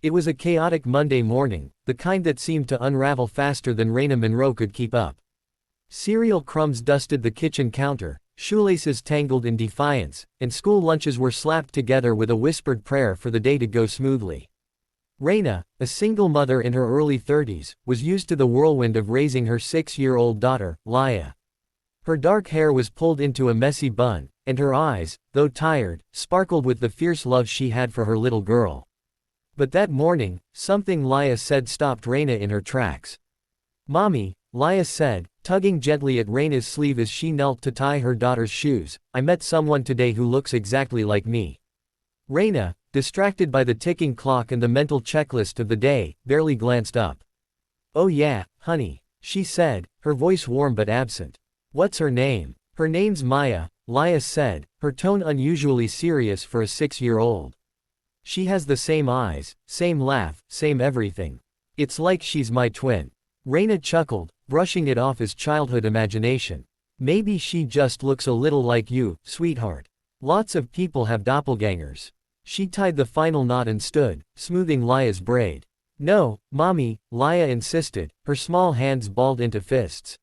It was a chaotic Monday morning, the kind that seemed to unravel faster than Raina Monroe could keep up. Cereal crumbs dusted the kitchen counter, shoelaces tangled in defiance, and school lunches were slapped together with a whispered prayer for the day to go smoothly. Raina, a single mother in her early 30s, was used to the whirlwind of raising her 6-year-old daughter, Laya. Her dark hair was pulled into a messy bun, and her eyes, though tired, sparkled with the fierce love she had for her little girl. But that morning, something Laya said stopped Raina in her tracks. "Mommy," Laya said, tugging gently at Raina's sleeve as she knelt to tie her daughter's shoes, "I met someone today who looks exactly like me." Raina, distracted by the ticking clock and the mental checklist of the day, barely glanced up. "Oh yeah, honey," she said, her voice warm but absent. "What's her name?" "Her name's Maya," Laya said, her tone unusually serious for a 6-year-old. "She has the same eyes, same laugh, same everything. It's like she's my twin." Raina chuckled, brushing it off as childhood imagination. "Maybe she just looks a little like you, sweetheart. Lots of people have doppelgangers." She tied the final knot and stood, smoothing Laya's braid. "No, Mommy," Laya insisted, her small hands balled into fists.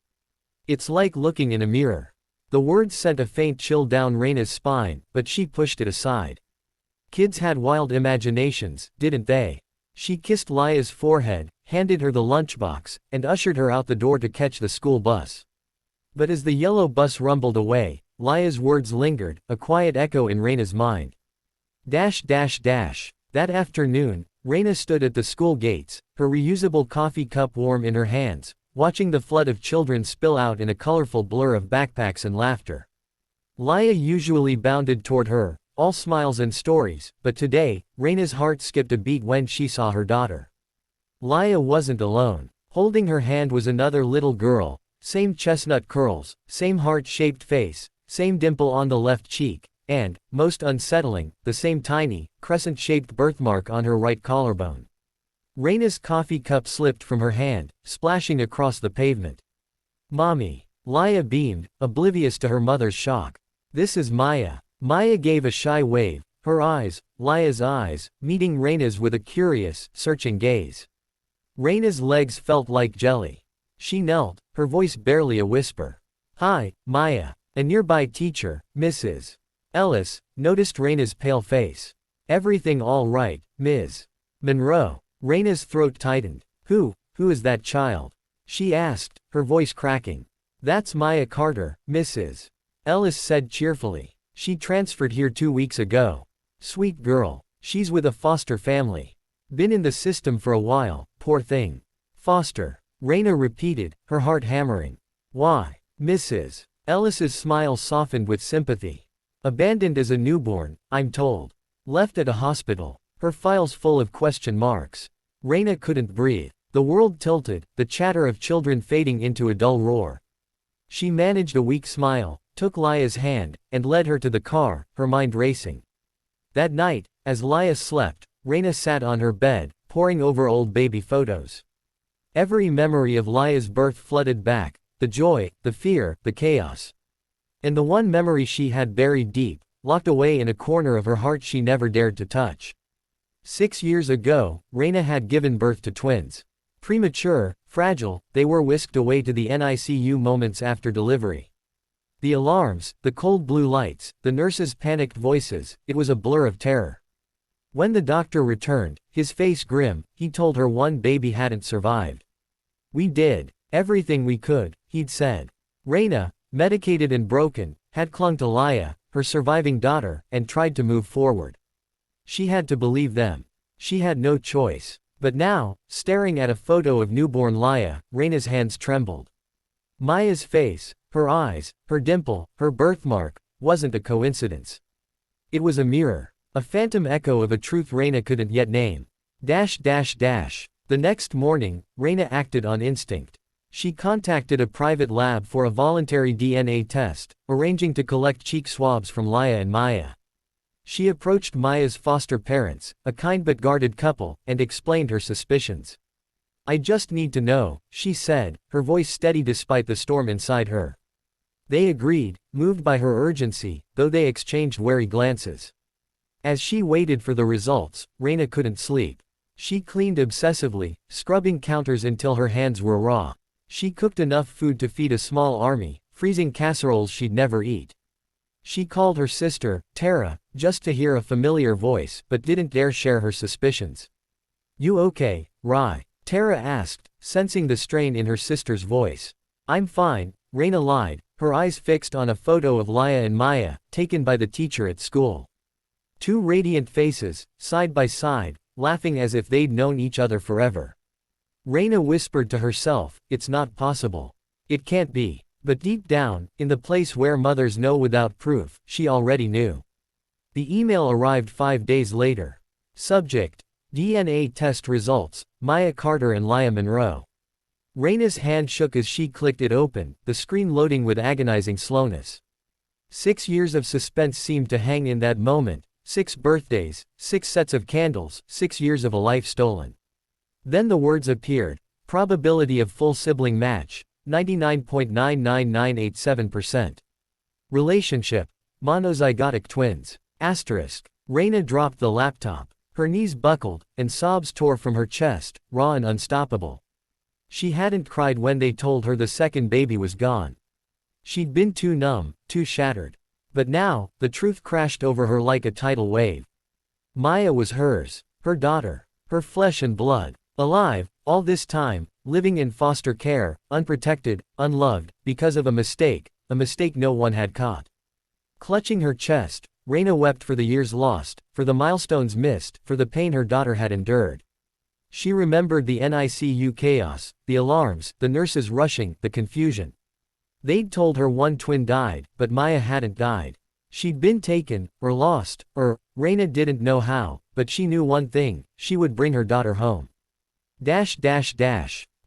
"It's like looking in a mirror." The words sent a faint chill down Raina's spine, but she pushed it aside. Kids had wild imaginations, didn't they? She kissed Laya's forehead, handed her the lunchbox, and ushered her out the door to catch the school bus. But as the yellow bus rumbled away, Laya's words lingered, a quiet echo in Raina's mind. That afternoon, Raina stood at the school gates, her reusable coffee cup warm in her hands, watching the flood of children spill out in a colorful blur of backpacks and laughter. Laya usually bounded toward her, all smiles and stories, but today, Raina's heart skipped a beat when she saw her daughter. Laya wasn't alone. Holding her hand was another little girl, same chestnut curls, same heart-shaped face, same dimple on the left cheek, and, most unsettling, the same tiny, crescent-shaped birthmark on her right collarbone. Raina's coffee cup slipped from her hand, splashing across the pavement. "Mommy." Laya beamed, oblivious to her mother's shock. "This is Maya." Maya gave a shy wave, her eyes, Laya's eyes, meeting Raina's with a curious, searching gaze. Raina's legs felt like jelly. She knelt, her voice barely a whisper. "Hi, Maya." A nearby teacher, Mrs. Ellis, noticed Raina's pale face. "Everything all right, Ms. Monroe?" Raina's throat tightened. Who is that child?" she asked, her voice cracking. "That's Maya Carter, Mrs. Ellis said cheerfully. "She transferred here 2 weeks ago. Sweet girl. She's with a foster family. Been in the system for a while, poor thing." "Foster," Raina repeated, her heart hammering. "Why?" Mrs. Ellis's smile softened with sympathy. "Abandoned as a newborn, I'm told. Left at a hospital." Her files full of question marks. Raina couldn't breathe. The world tilted, the chatter of children fading into a dull roar. She managed a weak smile, took Laya's hand, and led her to the car, her mind racing. That night, as Laya slept, Raina sat on her bed, poring over old baby photos. Every memory of Laya's birth flooded back, the joy, the fear, the chaos. And the one memory she had buried deep, locked away in a corner of her heart she never dared to touch. 6 years ago, Raina had given birth to twins. Premature, fragile, they were whisked away to the NICU moments after delivery. The alarms, the cold blue lights, the nurses' panicked voices, it was a blur of terror. When the doctor returned, his face grim, he told her one baby hadn't survived. "We did everything we could," he'd said. Raina, medicated and broken, had clung to Laya, her surviving daughter, and tried to move forward. She had to believe them. She had no choice. But now, staring at a photo of newborn Laya, Raina's hands trembled. Maya's face, her eyes, her dimple, her birthmark, wasn't a coincidence. It was a mirror. A phantom echo of a truth Raina couldn't yet name. The next morning, Raina acted on instinct. She contacted a private lab for a voluntary DNA test, arranging to collect cheek swabs from Laya and Maya. She approached Maya's foster parents, a kind but guarded couple, and explained her suspicions. "I just need to know," she said, her voice steady despite the storm inside her. They agreed, moved by her urgency, though they exchanged wary glances. As she waited for the results, Raina couldn't sleep. She cleaned obsessively, scrubbing counters until her hands were raw. She cooked enough food to feed a small army, freezing casseroles she'd never eat. She called her sister, Tara, just to hear a familiar voice, but didn't dare share her suspicions. "You okay, Rai?" Tara asked, sensing the strain in her sister's voice. "I'm fine," Raina lied, her eyes fixed on a photo of Laya and Maya, taken by the teacher at school. Two radiant faces, side by side, laughing as if they'd known each other forever. Raina whispered to herself, "It's not possible. It can't be." But deep down, in the place where mothers know without proof, she already knew. The email arrived 5 days later. Subject: DNA test results, Maya Carter and Laya Monroe. Raina's hand shook as she clicked it open, the screen loading with agonizing slowness. 6 years of suspense seemed to hang in that moment, 6 birthdays, 6 sets of candles, 6 years of a life stolen. Then the words appeared: probability of full sibling match, 99.99987%. Relationship: monozygotic twins. Asterisk. Raina dropped the laptop. Her knees buckled, and sobs tore from her chest, raw and unstoppable. She hadn't cried when they told her the second baby was gone. She'd been too numb, too shattered. But now, the truth crashed over her like a tidal wave. Maya was hers, her daughter, her flesh and blood, alive, all this time, living in foster care, unprotected, unloved, because of a mistake no one had caught. Clutching her chest, Raina wept for the years lost, for the milestones missed, for the pain her daughter had endured. She remembered the NICU chaos, the alarms, the nurses rushing, the confusion. They'd told her one twin died, but Maya hadn't died. She'd been taken, or lost, or, Raina didn't know how, but she knew one thing: she would bring her daughter home. That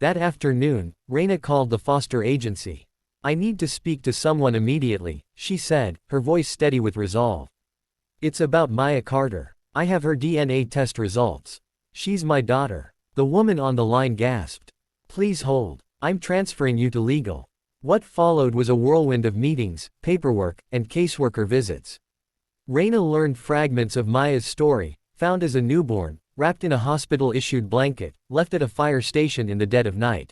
afternoon, Raina called the foster agency. "I need to speak to someone immediately," she said, her voice steady with resolve. "It's about Maya Carter. I have her DNA test results. She's my daughter." The woman on the line gasped. "Please hold. I'm transferring you to legal." What followed was a whirlwind of meetings, paperwork, and caseworker visits. Raina learned fragments of Maya's story: found as a newborn, wrapped in a hospital-issued blanket, left at a fire station in the dead of night.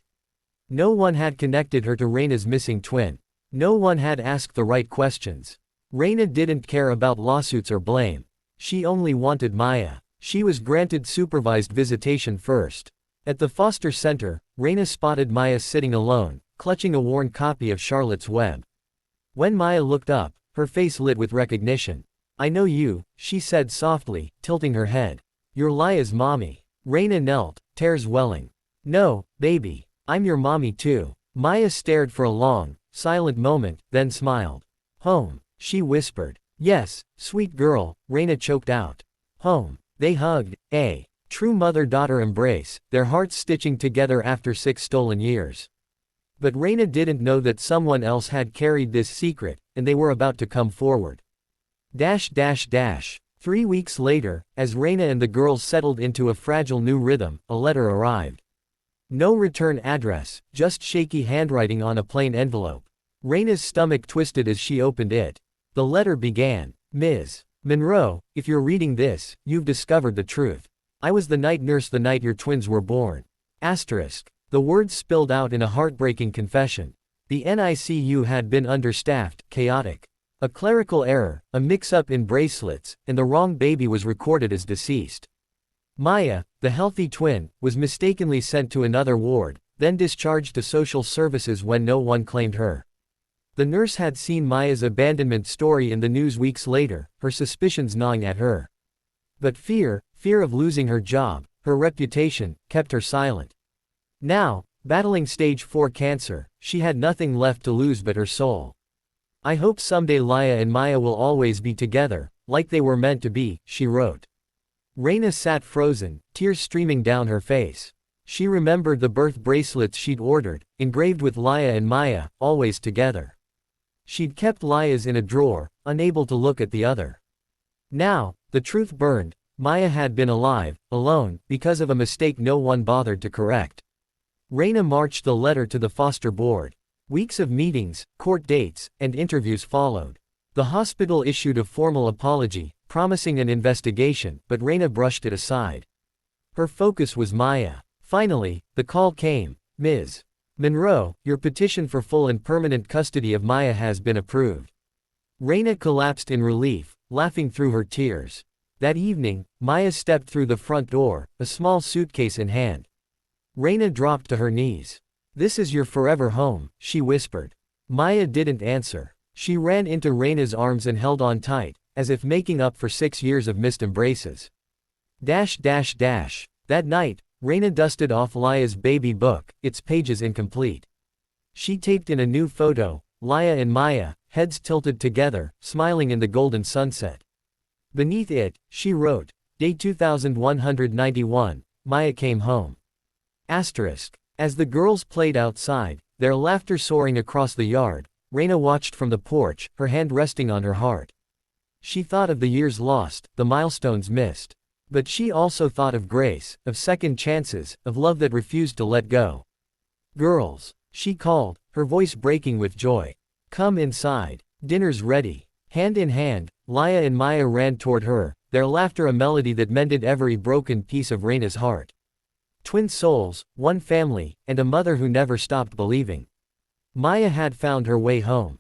No one had connected her to Raina's missing twin. No one had asked the right questions. Raina didn't care about lawsuits or blame. She only wanted Maya. She was granted supervised visitation first. At the foster center, Raina spotted Maya sitting alone, clutching a worn copy of Charlotte's Web. When Maya looked up, her face lit with recognition. "I know you," she said softly, tilting her head. "You're Laya's mommy." Raina knelt, tears welling. "No, baby. I'm your mommy too." Maya stared for a long, silent moment, then smiled. "Home," she whispered. "Yes, sweet girl," Raina choked out. "Home." They hugged, a true mother-daughter embrace, their hearts stitching together after 6 stolen years. But Raina didn't know that someone else had carried this secret, and they were about to come forward. 3 weeks later, as Raina and the girls settled into a fragile new rhythm, a letter arrived. No return address, just shaky handwriting on a plain envelope. Raina's stomach twisted as she opened it. The letter began: "Ms. Monroe, if you're reading this, you've discovered the truth. I was the night nurse the night your twins were born." Asterisk. The words spilled out in a heartbreaking confession. The NICU had been understaffed, chaotic. A clerical error, a mix-up in bracelets, and the wrong baby was recorded as deceased. Maya, the healthy twin, was mistakenly sent to another ward, then discharged to social services when no one claimed her. The nurse had seen Maya's abandonment story in the news weeks later, her suspicions gnawing at her. But fear of losing her job, her reputation, kept her silent. Now, battling stage 4 cancer, she had nothing left to lose but her soul. "I hope someday Laya and Maya will always be together, like they were meant to be," she wrote. Raina sat frozen, tears streaming down her face. She remembered the birth bracelets she'd ordered, engraved with Laya and Maya, always together. She'd kept Laya's in a drawer, unable to look at the other. Now, the truth burned: Maya had been alive, alone, because of a mistake no one bothered to correct. Raina marched the letter to the foster board. Weeks of meetings, court dates, and interviews followed. The hospital issued a formal apology, promising an investigation, but Raina brushed it aside. Her focus was Maya. Finally, the call came. Ms. Monroe, your petition for full and permanent custody of Maya has been approved. Raina collapsed in relief, laughing through her tears. That evening, Maya stepped through the front door, a small suitcase in hand. Raina dropped to her knees. This is your forever home, she whispered. Maya didn't answer. She ran into Raina's arms and held on tight, as if making up for 6 years of missed embraces. That night, Raina dusted off Laya's baby book, its pages incomplete. She taped in a new photo, Laya and Maya, heads tilted together, smiling in the golden sunset. Beneath it, she wrote, Day 2191, Maya came home. Asterisk. As the girls played outside, their laughter soaring across the yard, Raina watched from the porch, her hand resting on her heart. She thought of the years lost, the milestones missed. But she also thought of grace, of second chances, of love that refused to let go. Girls, she called, her voice breaking with joy. Come inside. Dinner's ready. Hand in hand, Laya and Maya ran toward her, their laughter a melody that mended every broken piece of Raina's heart. Twin souls, one family, and a mother who never stopped believing. Maya had found her way home.